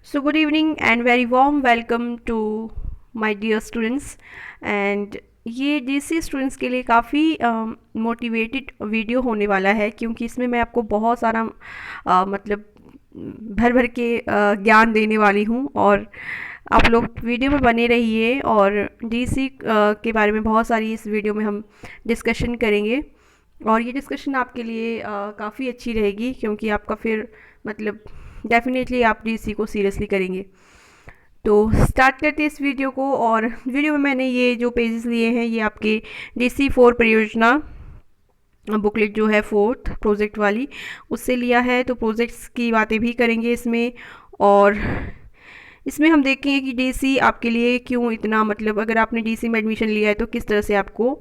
So, good evening and very warm welcome to my dear students. And ये DC students के लिए काफ़ी motivated video होने वाला है, क्योंकि इसमें मैं आपको बहुत सारा मतलब भर भर के ज्ञान देने वाली हूँ। और आप लोग वीडियो में बने रहिए, और डीसी के बारे में बहुत सारी इस वीडियो में हम डिस्कशन करेंगे। और ये डिस्कशन आपके लिए काफ़ी अच्छी रहेगी, क्योंकि आपका फिर मतलब डेफिनेटली आप डीसी को सीरियसली करेंगे। तो स्टार्ट करते हैं इस वीडियो को। और वीडियो में मैंने ये जो पेजेस लिए हैं, ये आपके DC4 परियोजना बुकलेट जो है फोर्थ प्रोजेक्ट वाली, उससे लिया है। तो प्रोजेक्ट्स की बातें भी करेंगे इसमें। और इसमें हम देखेंगे कि डीसी आपके लिए क्यों इतना, मतलब अगर आपने डीसी में एडमिशन लिया है तो किस तरह से आपको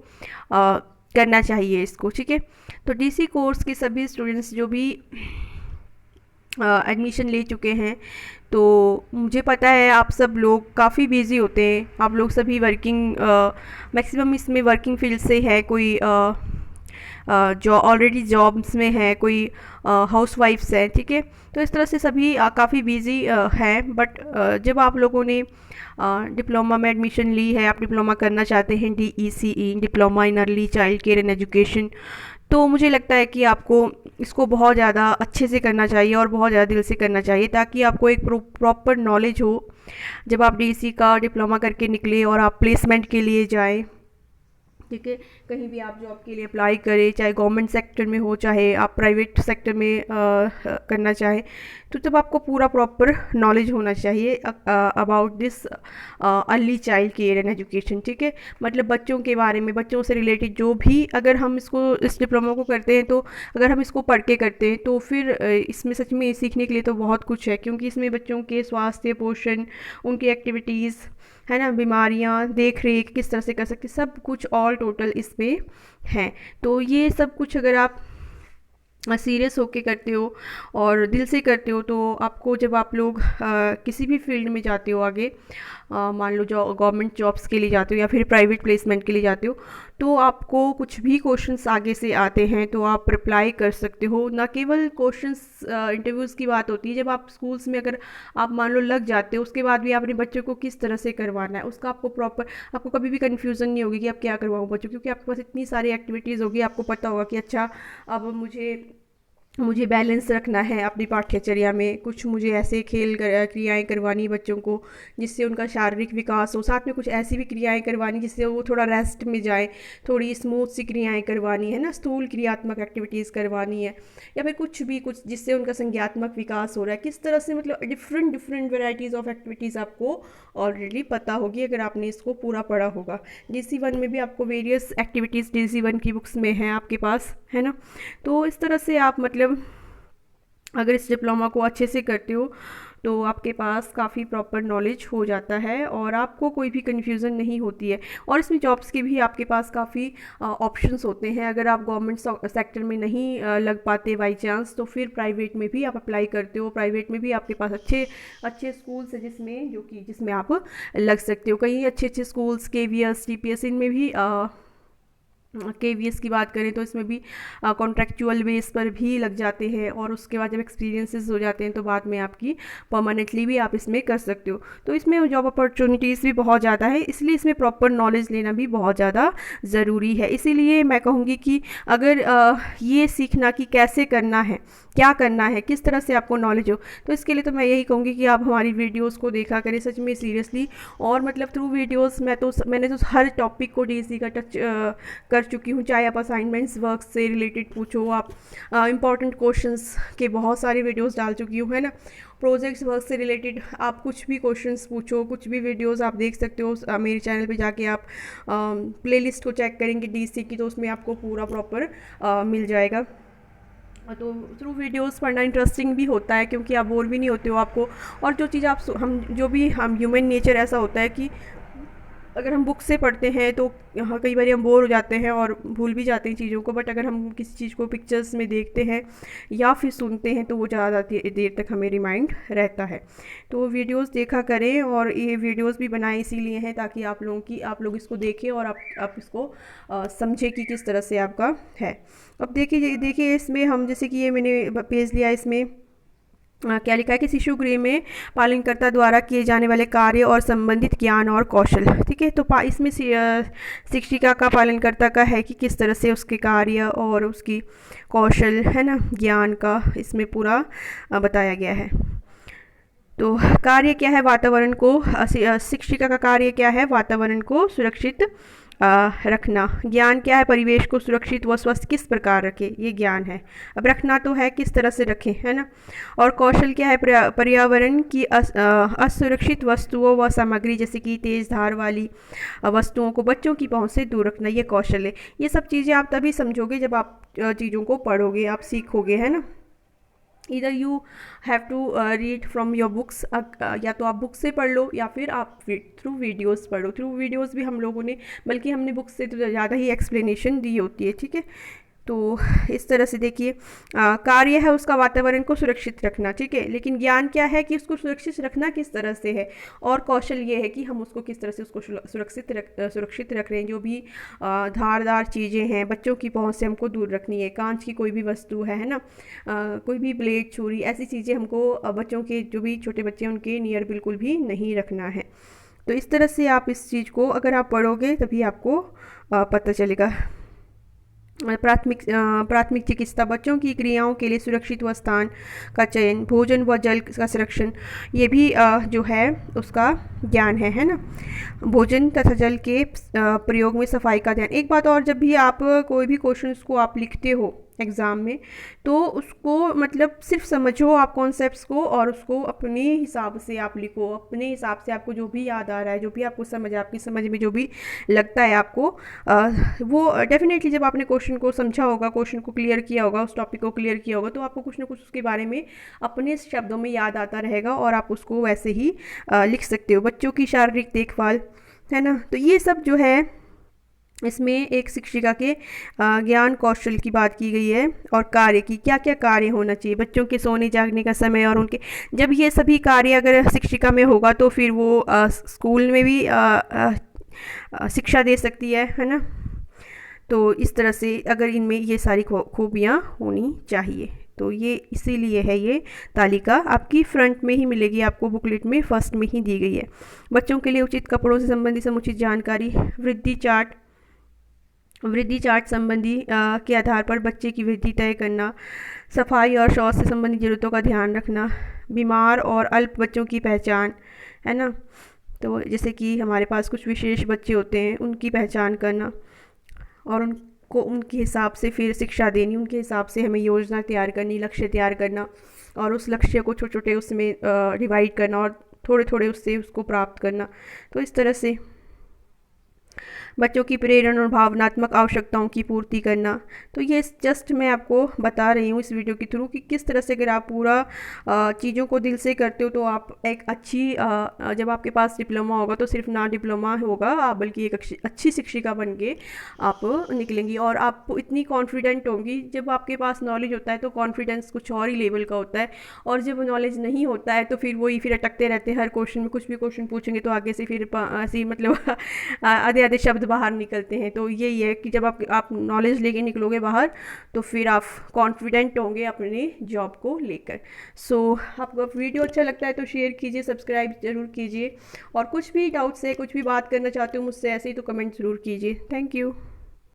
करना चाहिए इसको। ठीक है, तो डीसी कोर्स के सभी स्टूडेंट्स जो भी एडमिशन ले चुके हैं, तो मुझे पता है आप सब लोग काफ़ी बिजी होते हैं। आप लोग सभी वर्किंग, मैक्सिमम इसमें वर्किंग फील्ड से है, कोई जो ऑलरेडी जॉब्स में है, कोई हाउस वाइफ्स है। ठीक है, तो इस तरह से सभी काफ़ी बिजी हैं। बट जब आप लोगों ने डिप्लोमा में एडमिशन ली है, आप डिप्लोमा करना चाहते हैं, DECE diploma in early child care and education, तो मुझे लगता है कि आपको इसको बहुत ज़्यादा अच्छे से करना चाहिए और बहुत ज़्यादा दिल से करना चाहिए, ताकि आपको एक प्रॉपर नॉलेज हो जब आप DECE का डिप्लोमा करके निकले और आप प्लेसमेंट के लिए जाएं। ठीक है, कहीं भी आप जॉब के लिए अप्लाई करें, चाहे गवर्नमेंट सेक्टर में हो, चाहे आप प्राइवेट सेक्टर में करना चाहें, तो तब आपको पूरा प्रॉपर नॉलेज होना चाहिए about this early child care and education. ठीक है, मतलब बच्चों के बारे में, बच्चों से रिलेटेड जो भी, अगर हम इसको इस डिप्लोमा को करते हैं, तो अगर हम इसको पढ़ के करते हैं तो फिर इसमें सच में सीखने के लिए तो बहुत कुछ है, क्योंकि इसमें बच्चों के स्वास्थ्य, पोषण, उनकी एक्टिविटीज़, है ना, बीमारियाँ, देख रेख किस तरह से कर सकते, सब कुछ ऑल टोटल इसमें है। तो ये सब कुछ अगर आप सीरियस होके करते हो और दिल से करते हो, तो आपको जब आप लोग किसी भी फील्ड में जाते हो आगे, मान लो जो गवर्नमेंट जॉब्स के लिए जाते हो या फिर प्राइवेट प्लेसमेंट के लिए जाते हो, तो आपको कुछ भी क्वेश्चंस आगे से आते हैं तो आप रिप्लाई कर सकते हो। ना केवल क्वेश्चंस इंटरव्यूज़ की बात होती है, जब आप स्कूल्स में अगर आप मान लो लग जाते हो, उसके बाद भी अपने बच्चों को किस तरह से करवाना है उसका आपको प्रॉपर, आपको कभी भी कन्फ्यूज़न नहीं होगी कि आप क्या करवाओ बच्चों, क्योंकि आपके पास इतनी सारी एक्टिविटीज़ होगी। आपको पता होगा कि अच्छा, अब मुझे बैलेंस रखना है अपनी पाठ्यचर्या में, कुछ मुझे ऐसे खेल क्रियाएँ करवानी बच्चों को जिससे उनका शारीरिक विकास हो, साथ में कुछ ऐसी भी क्रियाएँ करवानी जिससे वो थोड़ा रेस्ट में जाए, थोड़ी स्मूथ सी क्रियाएँ करवानी है ना, स्थूल क्रियात्मक एक्टिविटीज़ करवानी है, या फिर कुछ जिससे उनका संज्ञात्मक विकास हो रहा है, किस तरह से, मतलब different different varieties of activities आपको ऑलरेडी पता होगी अगर आपने इसको पूरा पढ़ा होगा। DC1 में भी आपको वेरियस एक्टिविटीज़ DC1 की बुक्स में हैं आपके पास, है ना। तो इस तरह से आप मतलब अगर इस डिप्लोमा को अच्छे से करते हो, तो आपके पास काफ़ी प्रॉपर नॉलेज हो जाता है और आपको कोई भी कन्फ्यूज़न नहीं होती है। और इसमें जॉब्स के भी आपके पास काफ़ी ऑप्शंस होते हैं। अगर आप गवर्नमेंट सेक्टर में नहीं लग पाते बाई चांस, तो फिर प्राइवेट में भी आप अप्लाई करते हो। प्राइवेट में भी आपके पास अच्छे अच्छे स्कूल्स हैं जिसमें आप लग सकते हो। कई अच्छे अच्छे स्कूल्स, KVS, TPS, इनमें भी KVS की बात करें तो इसमें भी कॉन्ट्रेक्चुअल बेस पर भी लग जाते हैं, और उसके बाद जब एक्सपीरियंसेस हो जाते हैं तो बाद में आपकी परमानेंटली भी आप इसमें कर सकते हो। तो इसमें जॉब अपॉर्चुनिटीज़ भी बहुत ज़्यादा है, इसलिए इसमें प्रॉपर नॉलेज लेना भी बहुत ज़्यादा ज़रूरी है। इसीलिए मैं कहूँगी कि अगर ये सीखना कि कैसे करना है, क्या करना है, किस तरह से आपको नॉलेज हो, तो इसके लिए तो मैं यही कहूँगी कि आप हमारी वीडियोस को देखा करें सच में सीरियसली। और मतलब थ्रू वीडियोस मैंने तो हर टॉपिक को DECE का टच कर चुकी हूँ। चाहे आप असाइनमेंट्स वर्क से रिलेटेड पूछो, आप इंपॉर्टेंट क्वेश्चंस के बहुत सारे वीडियोस डाल चुकी हूँ, है ना। प्रोजेक्ट्स वर्क से रिलेटेड आप कुछ भी क्वेश्चंस पूछो, कुछ भी वीडियोस आप देख सकते हो। मेरे चैनल पे जाके आप प्लेलिस्ट को चेक करेंगे DECE की, तो उसमें आपको पूरा प्रॉपर मिल जाएगा। तो थ्रू वीडियोस पढ़ना इंटरेस्टिंग भी होता है, क्योंकि आप बोर भी नहीं होते हो आपको। और जो चीज़ हम ह्यूमन नेचर ऐसा होता है कि अगर हम बुक से पढ़ते हैं तो हाँ, कई बार हम बोर हो जाते हैं और भूल भी जाते हैं चीज़ों को। बट अगर हम किसी चीज़ को पिक्चर्स में देखते हैं या फिर सुनते हैं, तो वो ज़्यादा देर तक हमें रिमाइंड रहता है। तो वीडियोस देखा करें, और ये वीडियोस भी बनाए इसीलिए हैं ताकि आप लोग इसको देखें और आप इसको समझें कि किस तरह से आपका है। अब देखिए इसमें हम, जैसे कि ये मैंने पेज लिया, इसमें क्या लिखा है कि शिशु गृह में पालनकर्ता द्वारा किए जाने वाले कार्य और संबंधित ज्ञान और कौशल। ठीक है, तो इसमें शिक्षिका का पालनकर्ता का है कि किस तरह से उसके कार्य और उसकी कौशल है ना, ज्ञान का इसमें पूरा बताया गया है। तो कार्य क्या है, वातावरण को शिक्षिका का कार्य क्या है, वातावरण को सुरक्षित रखना। ज्ञान क्या है, परिवेश को सुरक्षित व स्वस्थ किस प्रकार रखें, ये ज्ञान है। अब रखना तो है, किस तरह से रखें, है ना। और कौशल क्या है, पर्यावरण की असुरक्षित वस्तुओं व सामग्री जैसे कि तेज धार वाली वस्तुओं को बच्चों की पहुंच से दूर रखना, ये कौशल है। ये सब चीज़ें आप तभी समझोगे जब आप चीज़ों को पढ़ोगे, आप सीखोगे, है ना। इधर you have to read from your books, या तो आप बुक से पढ़ लो या फिर आप थ्रू वीडियोस पढ़ो। थ्रू वीडियोस भी हम लोगों ने, बल्कि हमने बुक से तो ज़्यादा ही एक्सप्लेनेशन दी होती है। ठीक है, तो इस तरह से देखिए, कार्य है उसका वातावरण को सुरक्षित रखना। ठीक है, लेकिन ज्ञान क्या है कि उसको सुरक्षित रखना किस तरह से है, और कौशल ये है कि हम उसको किस तरह से उसको सुरक्षित रख रहे हैं। जो भी धारदार चीज़ें हैं बच्चों की पहुंच से हमको दूर रखनी है। कांच की कोई भी वस्तु है ना, कोई भी ब्लेड, छुरी, ऐसी चीज़ें हमको बच्चों के, जो भी छोटे बच्चे हैं उनके नियर बिल्कुल भी नहीं रखना है। तो इस तरह से आप इस चीज़ को अगर आप पढ़ोगे तभी आपको पता चलेगा। प्राथमिक चिकित्सा, बच्चों की क्रियाओं के लिए सुरक्षित व स्थान का चयन, भोजन व जल का संरक्षण, ये भी जो है उसका ज्ञान है ना। भोजन तथा जल के प्रयोग में सफाई का ध्यान। एक बात और, जब भी आप कोई भी क्वेश्चन को आप लिखते हो एग्ज़ाम में, तो उसको मतलब सिर्फ समझो आप कॉन्सेप्ट्स को, और उसको अपने हिसाब से आप लिखो, अपने हिसाब से आपको जो भी याद आ रहा है, जो भी आपको आपकी समझ में जो भी लगता है आपको, वो डेफिनेटली जब आपने क्वेश्चन को समझा होगा, क्वेश्चन को क्लियर किया होगा, उस टॉपिक को क्लियर किया होगा, तो आपको कुछ ना कुछ उसके बारे में अपने शब्दों में याद आता रहेगा और आप उसको वैसे ही लिख सकते हो। बच्चों की शारीरिक देखभाल, है ना। तो ये सब जो है इसमें एक शिक्षिका के ज्ञान कौशल की बात की गई है, और कार्य की, क्या क्या कार्य होना चाहिए, बच्चों के सोने जागने का समय, और उनके, जब ये सभी कार्य अगर शिक्षिका में होगा तो फिर वो स्कूल में भी शिक्षा दे सकती है ना। तो इस तरह से अगर इनमें ये सारी खूबियाँ होनी चाहिए, तो ये इसीलिए है, ये तालिका आपकी फ्रंट में ही मिलेगी, आपको बुकलेट में फर्स्ट में ही दी गई है। बच्चों के लिए उचित कपड़ों से संबंधित समुचित जानकारी, वृद्धि चार्ट संबंधी के आधार पर बच्चे की वृद्धि तय करना, सफाई और शौच से संबंधित जरूरतों का ध्यान रखना, बीमार और अल्प बच्चों की पहचान, है ना। तो जैसे कि हमारे पास कुछ विशेष बच्चे होते हैं, उनकी पहचान करना, और उनको उनके हिसाब से फिर शिक्षा देनी, उनके हिसाब से हमें योजना तैयार करनी, लक्ष्य तैयार करना, और उस लक्ष्य को छोटे छोटे उसमें डिवाइड करना, और थोड़े थोड़े उससे उसको प्राप्त करना। तो इस तरह से बच्चों की प्रेरणा और भावनात्मक आवश्यकताओं की पूर्ति करना। तो ये जस्ट मैं आपको बता रही हूँ इस वीडियो के थ्रू कि किस तरह से अगर आप पूरा चीज़ों को दिल से करते हो तो आप एक अच्छी जब आपके पास डिप्लोमा होगा तो सिर्फ ना डिप्लोमा होगा आप, बल्कि एक अच्छी शिक्षिका बन के आप निकलेंगी, और आप इतनी कॉन्फिडेंट होंगी। जब आपके पास नॉलेज होता है तो कॉन्फिडेंस कुछ और ही लेवल का होता है, और जब नॉलेज नहीं होता है तो फिर वही फिर अटकते रहते हैं। हर क्वेश्चन में कुछ भी क्वेश्चन पूछेंगे तो आगे से फिर ऐसी मतलब आधे आधे शब्द बाहर निकलते हैं। तो यही है कि जब आप नॉलेज लेके निकलोगे बाहर तो फिर आप कॉन्फिडेंट होंगे अपने जॉब को लेकर। सो आपको वीडियो अच्छा लगता है तो शेयर कीजिए, सब्सक्राइब ज़रूर कीजिए, और कुछ भी डाउट्स है, कुछ भी बात करना चाहते हो मुझसे ऐसे ही तो कमेंट ज़रूर कीजिए। Thank you.